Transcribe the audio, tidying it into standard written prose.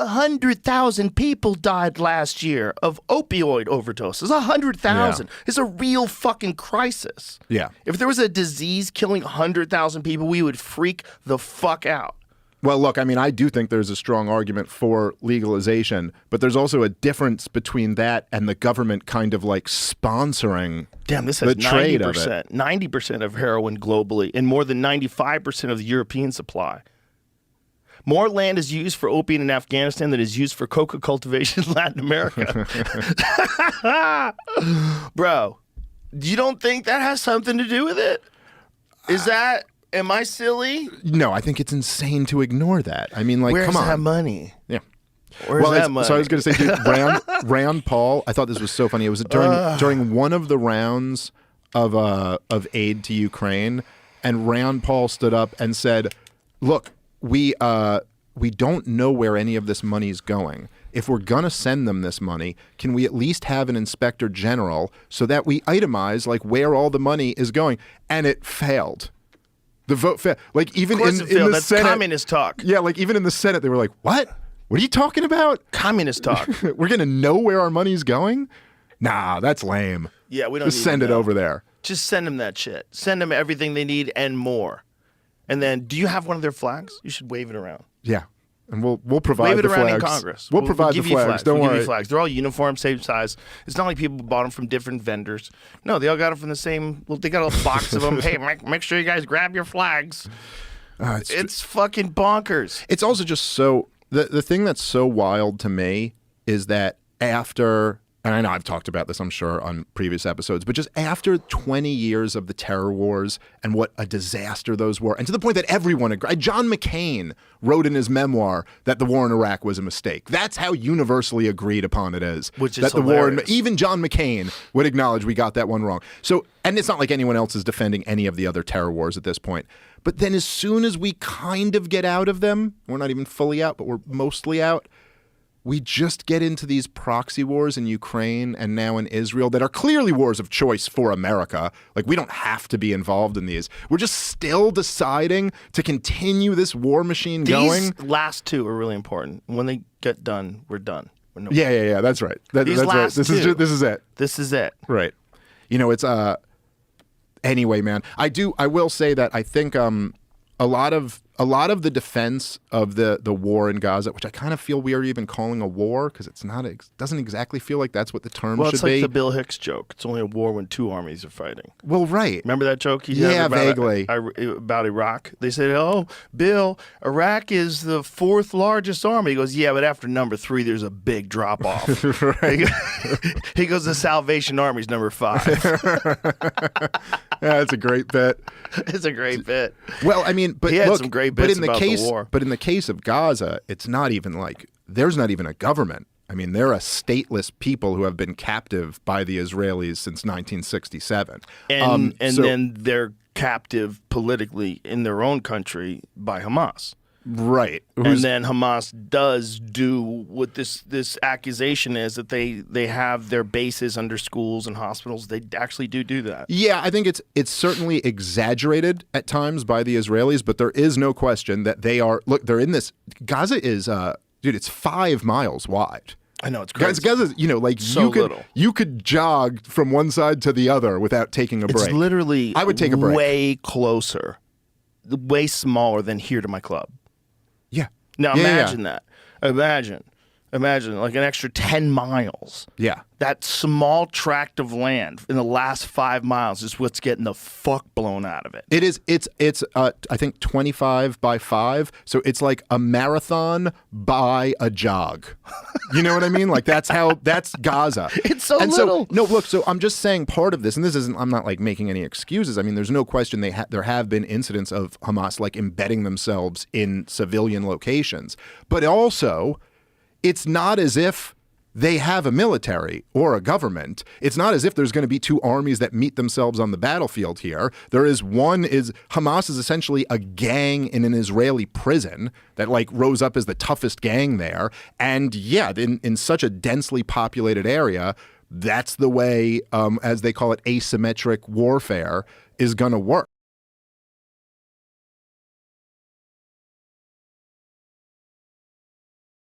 100,000 people died last year of opioid overdoses. 100,000. Yeah. It's a real fucking crisis. Yeah. If there was a disease killing 100,000 people, we would freak the fuck out. Well, look, I mean, I do think there's a strong argument for legalization, but there's also a difference between that and the government kind of like sponsoring This has the trade of 90% of heroin globally and more than 95% of the European supply. More land is used for opium in Afghanistan than is used for coca cultivation in Latin America. Bro, you don't think that has something to do with it? Am I silly? No, I think it's insane to ignore that. I mean, like, Where's come on. that money? Yeah. Where's that money? So I was going to say, dude, Rand Paul, I thought this was so funny. It was during one of the rounds of aid to Ukraine, and Rand Paul stood up and said, look, we don't know where any of this money's going. If we're going to send them this money, can we at least have an inspector general so that we itemize like where all the money is going? And it failed. The vote failed. Like even in the That's Senate, communist talk. Yeah, like even in the Senate, they were like, "What? What are you talking about? Communist talk. We're gonna know where our money's going? Nah, that's lame. Yeah, we don't just need send to it know. over there. Just send them that shit. Send them everything they need and more. And then, do you have one of their flags? You should wave it around. Yeah, and we'll provide Wave it the around flags. in Congress. We'll provide give the you flags. Don't we'll worry. Give you flags. They're all uniform, same size. It's not like people bought them from different vendors. No, they all got them from the same. Well, they got a box of them. Hey, make sure you guys grab your flags. It's fucking bonkers. It's also just so the thing that's so wild to me is that after, and I know I've talked about this, I'm sure, on previous episodes, but just after 20 years of the terror wars and what a disaster those were, and to the point that everyone agreed. John McCain wrote in his memoir that the war in Iraq was a mistake. That's how universally agreed upon it is. Which is that the hilarious. even John McCain would acknowledge we got that one wrong. So, and it's not like anyone else is defending any of the other terror wars at this point. But then as soon as we kind of get out of them, we're not even fully out, but we're mostly out, we just get into these proxy wars in Ukraine and now in Israel that are clearly wars of choice for America. Like, we don't have to be involved in these. We're just still deciding to continue this war machine going. These last two are really important. When they get done, we're done. Yeah. That's right. These that's right. last This two. is it. This is it. Right. You know, it's anyway, man. I will say that I think a lot of the defense of the war in Gaza, which I kind of feel we are even calling a war because it's not, doesn't exactly feel like that's what the term should be. Well, it's like the Bill Hicks joke. It's only a war when two armies are fighting. Well, right. Remember that joke he Yeah, had vaguely. about Iraq? They said, "Oh, Bill, Iraq is the fourth largest army." He goes, "Yeah, but after number 3, there's a big drop off." Right. He goes, "The Salvation Army's number 5." Yeah, that's a great bit. It's a great bit. Well, I mean, but he had look, some great but bits in the about case, the war. but in the case of Gaza, it's not even like there's not even a government. I mean, they're a stateless people who have been captive by the Israelis since 1967, And so- then they're captive politically in their own country by Hamas. right? And then Hamas does do what this accusation is, that they have their bases under schools and hospitals. They actually do that. Yeah, I think it's certainly exaggerated at times by the Israelis, but there is no question that they are. Look, they're in this. Gaza is, dude, it's 5 miles wide. I know, it's crazy. Gaza's, like So little. you could jog from one side to the other without taking a break. It's literally I would take a break. way closer, way smaller than here to my club. Yeah. Now Yeah, imagine that. Imagine like an extra 10 miles. Yeah. That small tract of land in the last 5 miles is what's getting the fuck blown out of it. It is. It's. I think 25 by 5. So it's like a marathon by a jog. You know what I mean? Like that's Gaza. It's so and little. So, no, look. So I'm just saying part of this, and this isn't. I'm not like making any excuses. I mean, there's no question there have been incidents of Hamas like embedding themselves in civilian locations, but also, it's not as if they have a military or a government. It's not as if there's going to be 2 armies that meet themselves on the battlefield here. Hamas is essentially a gang in an Israeli prison that like rose up as the toughest gang there. And yeah, in such a densely populated area, that's the way, as they call it, asymmetric warfare is going to work.